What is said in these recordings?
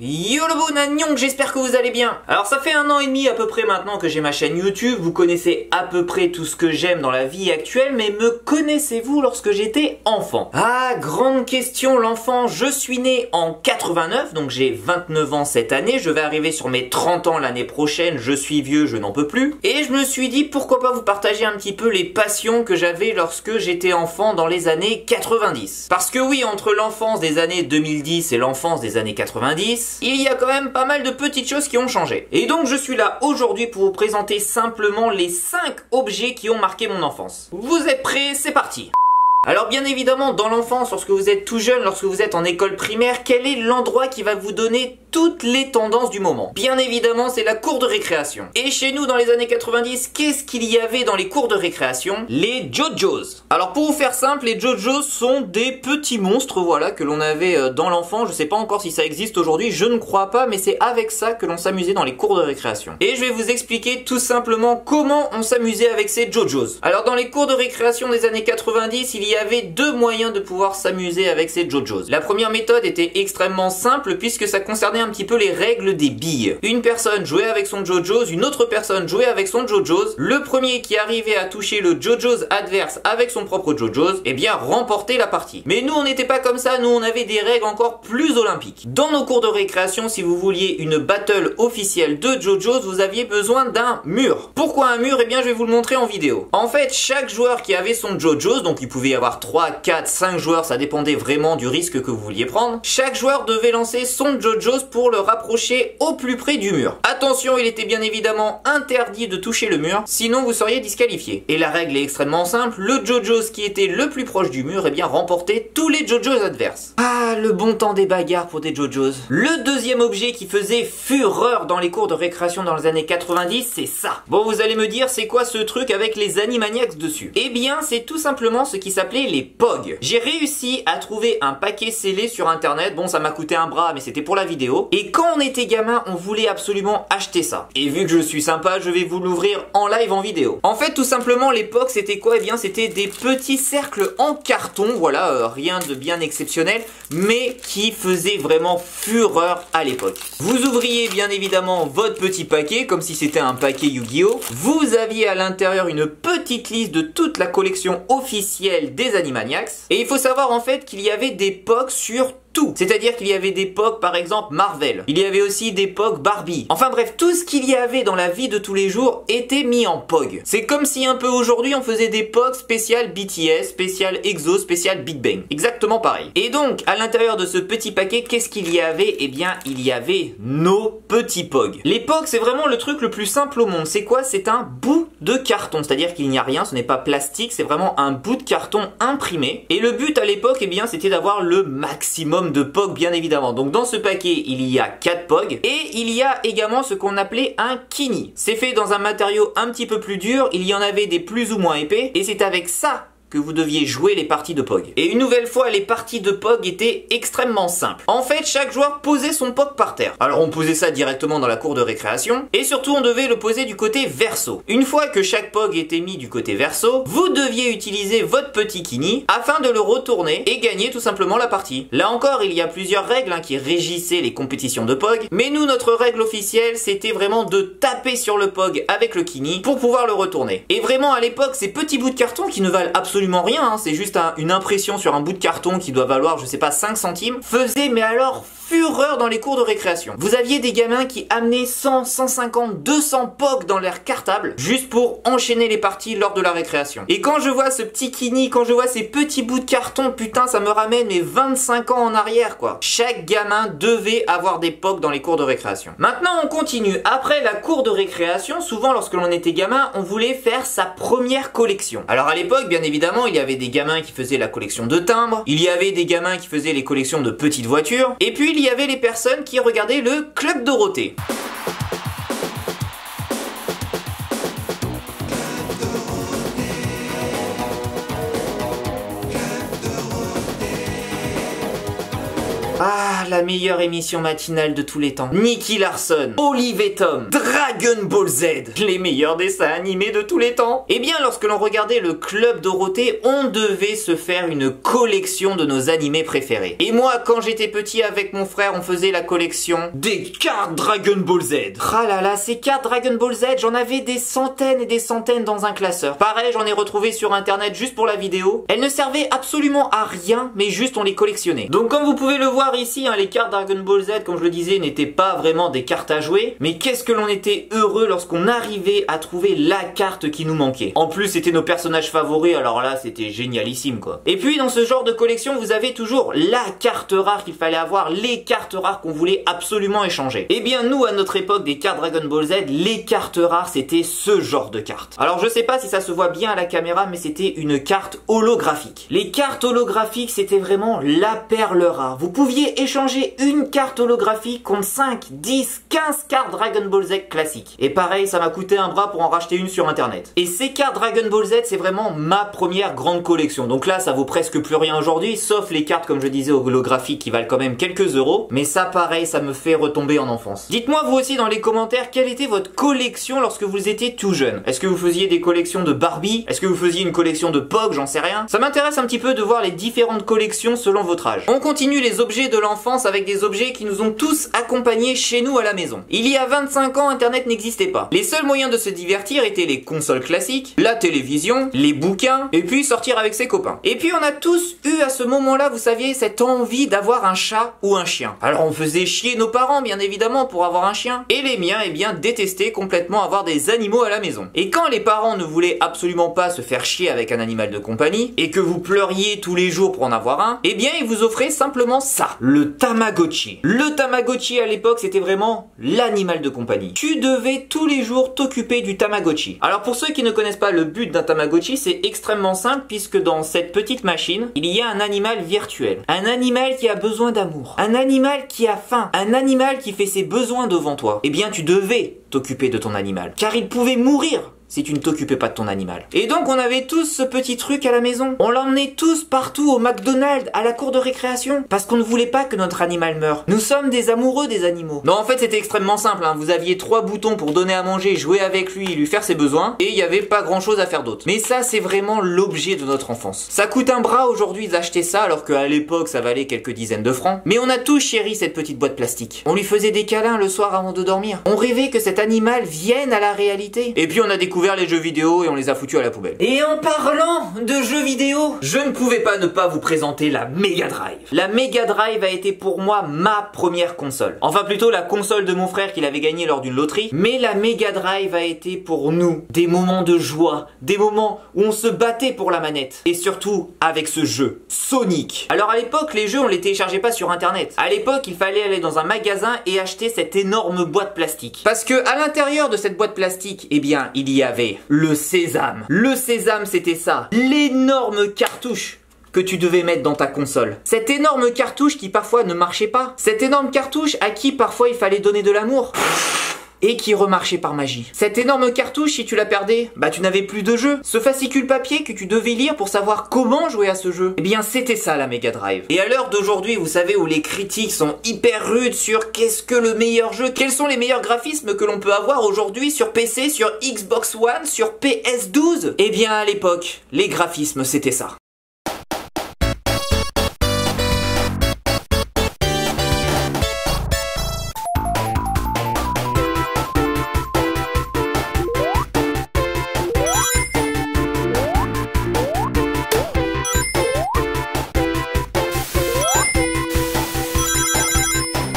Yo le beau Nagnon, j'espère que vous allez bien. Alors ça fait 1 an et demi à peu près maintenant que j'ai ma chaîne YouTube. Vous connaissez à peu près tout ce que j'aime dans la vie actuelle, mais me connaissez-vous lorsque j'étais enfant? Ah, grande question, l'enfant. Je suis né en 89, donc j'ai 29 ans cette année. Je vais arriver sur mes 30 ans l'année prochaine. Je suis vieux, je n'en peux plus. Et je me suis dit pourquoi pas vous partager un petit peu les passions que j'avais lorsque j'étais enfant dans les années 90. Parce que oui, entre l'enfance des années 2010 et l'enfance des années 90, il y a quand même pas mal de petites choses qui ont changé. Et donc je suis là aujourd'hui pour vous présenter simplement les 5 objets qui ont marqué mon enfance. Vous êtes prêts? C'est parti! Alors bien évidemment, dans l'enfance, lorsque vous êtes tout jeune, lorsque vous êtes en école primaire, quel est l'endroit qui va vous donner toutes les tendances du moment? Bien évidemment, c'est la cour de récréation. Et chez nous, dans les années 90, qu'est-ce qu'il y avait dans les cours de récréation? Les JoJo's. Alors pour vous faire simple, les JoJo's sont des petits monstres, voilà, que l'on avait dans l'enfant. Je sais pas encore si ça existe aujourd'hui, je ne crois pas, mais c'est avec ça que l'on s'amusait dans les cours de récréation. Et je vais vous expliquer tout simplement comment on s'amusait avec ces JoJo's. Alors dans les cours de récréation des années 90, il y avait 2 moyens de pouvoir s'amuser avec ces JoJo's. La première méthode était extrêmement simple puisque ça concernait un petit peu les règles des billes. Une personne jouait avec son JoJo's, une autre personne jouait avec son JoJo's. Le premier qui arrivait à toucher le JoJo's adverse avec son propre JoJo's, eh bien remportait la partie. Mais nous on n'était pas comme ça, nous on avait des règles encore plus olympiques. Dans nos cours de récréation, si vous vouliez une battle officielle de JoJo's, vous aviez besoin d'un mur. Pourquoi un mur? Eh bien je vais vous le montrer en vidéo. En fait, chaque joueur qui avait son JoJo's, donc il pouvait y avoir 3, 4, 5 joueurs, ça dépendait vraiment du risque que vous vouliez prendre. Chaque joueur devait lancer son JoJo's pour le rapprocher au plus près du mur. Attention, il était bien évidemment interdit de toucher le mur, sinon vous seriez disqualifié. Et la règle est extrêmement simple, le JoJo's qui était le plus proche du mur, eh bien remportait tous les JoJo's adverses. Ah, le bon temps des bagarres pour des JoJo's. Le deuxième objet qui faisait fureur dans les cours de récréation dans les années 90, c'est ça. Bon, vous allez me dire, c'est quoi ce truc avec les Animaniacs dessus? Eh bien, c'est tout simplement ce qui s'appelait les POG. J'ai réussi à trouver un paquet scellé sur internet. Bon, ça m'a coûté un bras, mais c'était pour la vidéo. Et quand on était gamin, on voulait absolument acheter ça. Et vu que je suis sympa, je vais vous l'ouvrir en live en vidéo. En fait, tout simplement, les POG, c'était quoi? Eh bien, c'était des petits cercles en carton. Voilà, rien de bien exceptionnel, mais qui faisaient vraiment fureur à l'époque. Vous ouvriez bien évidemment votre petit paquet, comme si c'était un paquet Yu-Gi-Oh! Vous aviez à l'intérieur une petite liste de toute la collection officielle des Animaniacs. Et il faut savoir en fait qu'il y avait des POG sur tout. C'est-à-dire qu'il y avait des POG par exemple Marvel. Il y avait aussi des POG Barbie. Enfin bref, tout ce qu'il y avait dans la vie de tous les jours était mis en POG. C'est comme si un peu aujourd'hui on faisait des POG spécial BTS, spécial EXO, spécial Big Bang. Exactement pareil. Et donc, à l'intérieur de ce petit paquet, qu'est-ce qu'il y avait? Eh bien, il y avait nos petits POG. Les POG, c'est vraiment le truc le plus simple au monde. C'est quoi? C'est un bout de carton. C'est-à-dire qu'il n'y a rien, ce n'est pas plastique, c'est vraiment un bout de carton imprimé. Et le but à l'époque, eh bien, c'était d'avoir le maximum de POG bien évidemment. Donc dans ce paquet il y a 4 POG et il y a également ce qu'on appelait un kini. C'est fait dans un matériau un petit peu plus dur, il y en avait des plus ou moins épais et c'est avec ça que vous deviez jouer les parties de POG. Et une nouvelle fois, les parties de POG étaient extrêmement simples. En fait, chaque joueur posait son POG par terre. Alors on posait ça directement dans la cour de récréation, et surtout on devait le poser du côté verso. Une fois que chaque POG était mis du côté verso, vous deviez utiliser votre petit kini afin de le retourner et gagner tout simplement la partie. Là encore, il y a plusieurs règles qui régissaient les compétitions de POG, mais nous, notre règle officielle, c'était vraiment de taper sur le POG avec le kini pour pouvoir le retourner. Et vraiment, à l'époque, ces petits bouts de carton qui ne valent absolument rien, c'est juste une impression sur un bout de carton qui doit valoir, je sais pas, 5 centimes, faisait mais alors fureur dans les cours de récréation. Vous aviez des gamins qui amenaient 100, 150, 200 POG dans leur cartable juste pour enchaîner les parties lors de la récréation. Et quand je vois ce petit kini, quand je vois ces petits bouts de carton, putain, ça me ramène mes 25 ans en arrière quoi. Chaque gamin devait avoir des POG dans les cours de récréation. Maintenant on continue. Après la cour de récréation, souvent lorsque l'on était gamin, on voulait faire sa première collection. Alors à l'époque, bien évidemment, il y avait des gamins qui faisaient la collection de timbres, il y avait des gamins qui faisaient les collections de petites voitures, et puis il y avait les personnes qui regardaient le Club Dorothée. Ah, la meilleure émission matinale de tous les temps. Nicky Larson, Olive et Tom, Dragon Ball Z, les meilleurs dessins animés de tous les temps. Eh bien, lorsque l'on regardait le Club Dorothée, on devait se faire une collection de nos animés préférés. Et moi, quand j'étais petit avec mon frère, on faisait la collection des cartes Dragon Ball Z. Ah là là, ces cartes Dragon Ball Z, j'en avais des centaines et des centaines dans un classeur. Pareil, j'en ai retrouvé sur internet juste pour la vidéo. Elles ne servaient absolument à rien, mais juste on les collectionnait. Donc comme vous pouvez le voir ici, hein, les cartes Dragon Ball Z, comme je le disais, n'étaient pas vraiment des cartes à jouer. Mais qu'est-ce que l'on était heureux lorsqu'on arrivait à trouver la carte qui nous manquait. En plus, c'était nos personnages favoris, alors là, c'était génialissime quoi. Et puis dans ce genre de collection, vous avez toujours la carte rare qu'il fallait avoir, les cartes rares qu'on voulait absolument échanger. Et bien nous, à notre époque des cartes Dragon Ball Z, les cartes rares, c'était ce genre de carte. Alors je sais pas si ça se voit bien à la caméra, mais c'était une carte holographique. Les cartes holographiques, c'était vraiment la perle rare. Vous pouviez échanger une carte holographique contre 5, 10, 15 cartes Dragon Ball Z classiques. Et pareil, ça m'a coûté un bras pour en racheter une sur internet. Et ces cartes Dragon Ball Z, c'est vraiment ma première grande collection. Donc là, ça vaut presque plus rien aujourd'hui, sauf les cartes, comme je disais, holographiques qui valent quand même quelques euros. Mais ça, pareil, ça me fait retomber en enfance. Dites-moi vous aussi dans les commentaires, quelle était votre collection lorsque vous étiez tout jeune? Est-ce que vous faisiez des collections de Barbie? Est-ce que vous faisiez une collection de Pog? J'en sais rien. Ça m'intéresse un petit peu de voir les différentes collections selon votre âge. On continue les objets de l'enfance avec des objets qui nous ont tous accompagnés chez nous à la maison. Il y a 25 ans, Internet n'existait pas. Les seuls moyens de se divertir étaient les consoles classiques, la télévision, les bouquins, et puis sortir avec ses copains. Et puis on a tous eu à ce moment-là, vous saviez, cette envie d'avoir un chat ou un chien. Alors on faisait chier nos parents, bien évidemment, pour avoir un chien. Et les miens, eh bien, détestaient complètement avoir des animaux à la maison. Et quand les parents ne voulaient absolument pas se faire chier avec un animal de compagnie, et que vous pleuriez tous les jours pour en avoir un, eh bien, ils vous offraient simplement ça, le Tamagotchi. Le Tamagotchi, à l'époque, c'était vraiment l'animal de compagnie. Tu devais tous les jours t'occuper du Tamagotchi. Alors pour ceux qui ne connaissent pas le but d'un Tamagotchi, c'est extrêmement simple, puisque dans cette petite machine, il y a un animal virtuel. Un animal qui a besoin d'amour. Un animal qui a faim. Un animal qui fait ses besoins devant toi. Eh bien, tu devais t'occuper de ton animal. Car il pouvait mourir si tu ne t'occupais pas de ton animal. Et donc on avait tous ce petit truc à la maison. On l'emmenait tous partout au McDonald's, à la cour de récréation, parce qu'on ne voulait pas que notre animal meure. Nous sommes des amoureux des animaux. Non, en fait c'était extrêmement simple, hein. Vous aviez 3 boutons pour donner à manger, jouer avec lui, lui faire ses besoins, et il n'y avait pas grand chose à faire d'autre. Mais ça c'est vraiment l'objet de notre enfance. Ça coûte un bras aujourd'hui d'acheter ça, alors qu'à l'époque ça valait quelques dizaines de francs. Mais on a tous chéri cette petite boîte plastique. On lui faisait des câlins le soir avant de dormir. On rêvait que cet animal vienne à la réalité. Et puis on a découvert les jeux vidéo et on les a foutus à la poubelle. Et en parlant de jeux vidéo, je ne pouvais pas ne pas vous présenter la Mega Drive. La Mega Drive a été pour moi ma première console. Enfin plutôt la console de mon frère qu'il avait gagné lors d'une loterie. Mais la Mega Drive a été pour nous des moments de joie, des moments où on se battait pour la manette. Et surtout avec ce jeu, Sonic. Alors à l'époque, les jeux on les téléchargeait pas sur internet. À l'époque, il fallait aller dans un magasin et acheter cette énorme boîte plastique. Parce que à l'intérieur de cette boîte plastique, eh bien, il y avait le sésame. Le sésame, c'était ça. L'énorme cartouche que tu devais mettre dans ta console. Cette énorme cartouche qui parfois ne marchait pas. Cette énorme cartouche à qui parfois il fallait donner de l'amour. Et qui remarchait par magie. Cette énorme cartouche, si tu la perdais, bah tu n'avais plus de jeu. Ce fascicule papier que tu devais lire pour savoir comment jouer à ce jeu. Eh bien c'était ça la Mega Drive. Et à l'heure d'aujourd'hui, vous savez, où les critiques sont hyper rudes sur qu'est-ce que le meilleur jeu, quels sont les meilleurs graphismes que l'on peut avoir aujourd'hui sur PC, sur Xbox One, sur PS12. Eh bien à l'époque, les graphismes c'était ça.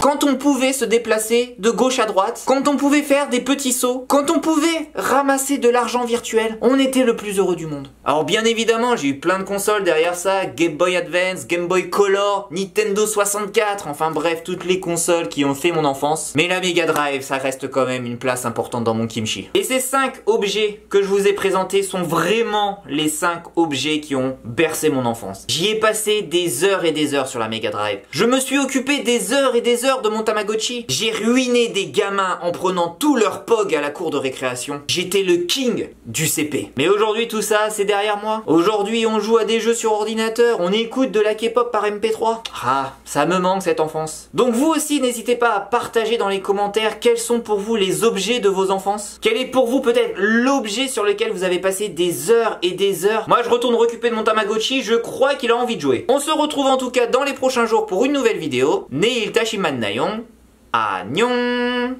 Quand on pouvait se déplacer de gauche à droite, quand on pouvait faire des petits sauts, quand on pouvait ramasser de l'argent virtuel, on était le plus heureux du monde. Alors bien évidemment, j'ai eu plein de consoles derrière ça, Game Boy Advance, Game Boy Color, Nintendo 64, enfin bref, toutes les consoles qui ont fait mon enfance. Mais la Mega Drive, ça reste quand même une place importante dans mon kimchi. Et ces 5 objets que je vous ai présentés sont vraiment les 5 objets qui ont bercé mon enfance. J'y ai passé des heures et des heures sur la Mega Drive. Je me suis occupé des heures et des heures de mon Tamagotchi. Tamagotchi. J'ai ruiné des gamins en prenant tout leur POG à la cour de récréation. J'étais le king du CP. Mais aujourd'hui tout ça c'est derrière moi. Aujourd'hui on joue à des jeux sur ordinateur, on écoute de la K-pop par MP3. Ah, ça me manque cette enfance. Donc vous aussi n'hésitez pas à partager dans les commentaires quels sont pour vous les objets de vos enfances. Quel est pour vous peut-être l'objet sur lequel vous avez passé des heures et des heures. Moi je retourne récupérer mon Tamagotchi, je crois qu'il a envie de jouer. On se retrouve en tout cas dans les prochains jours pour une nouvelle vidéo. Neil Tashiman Nayon. Annyeong.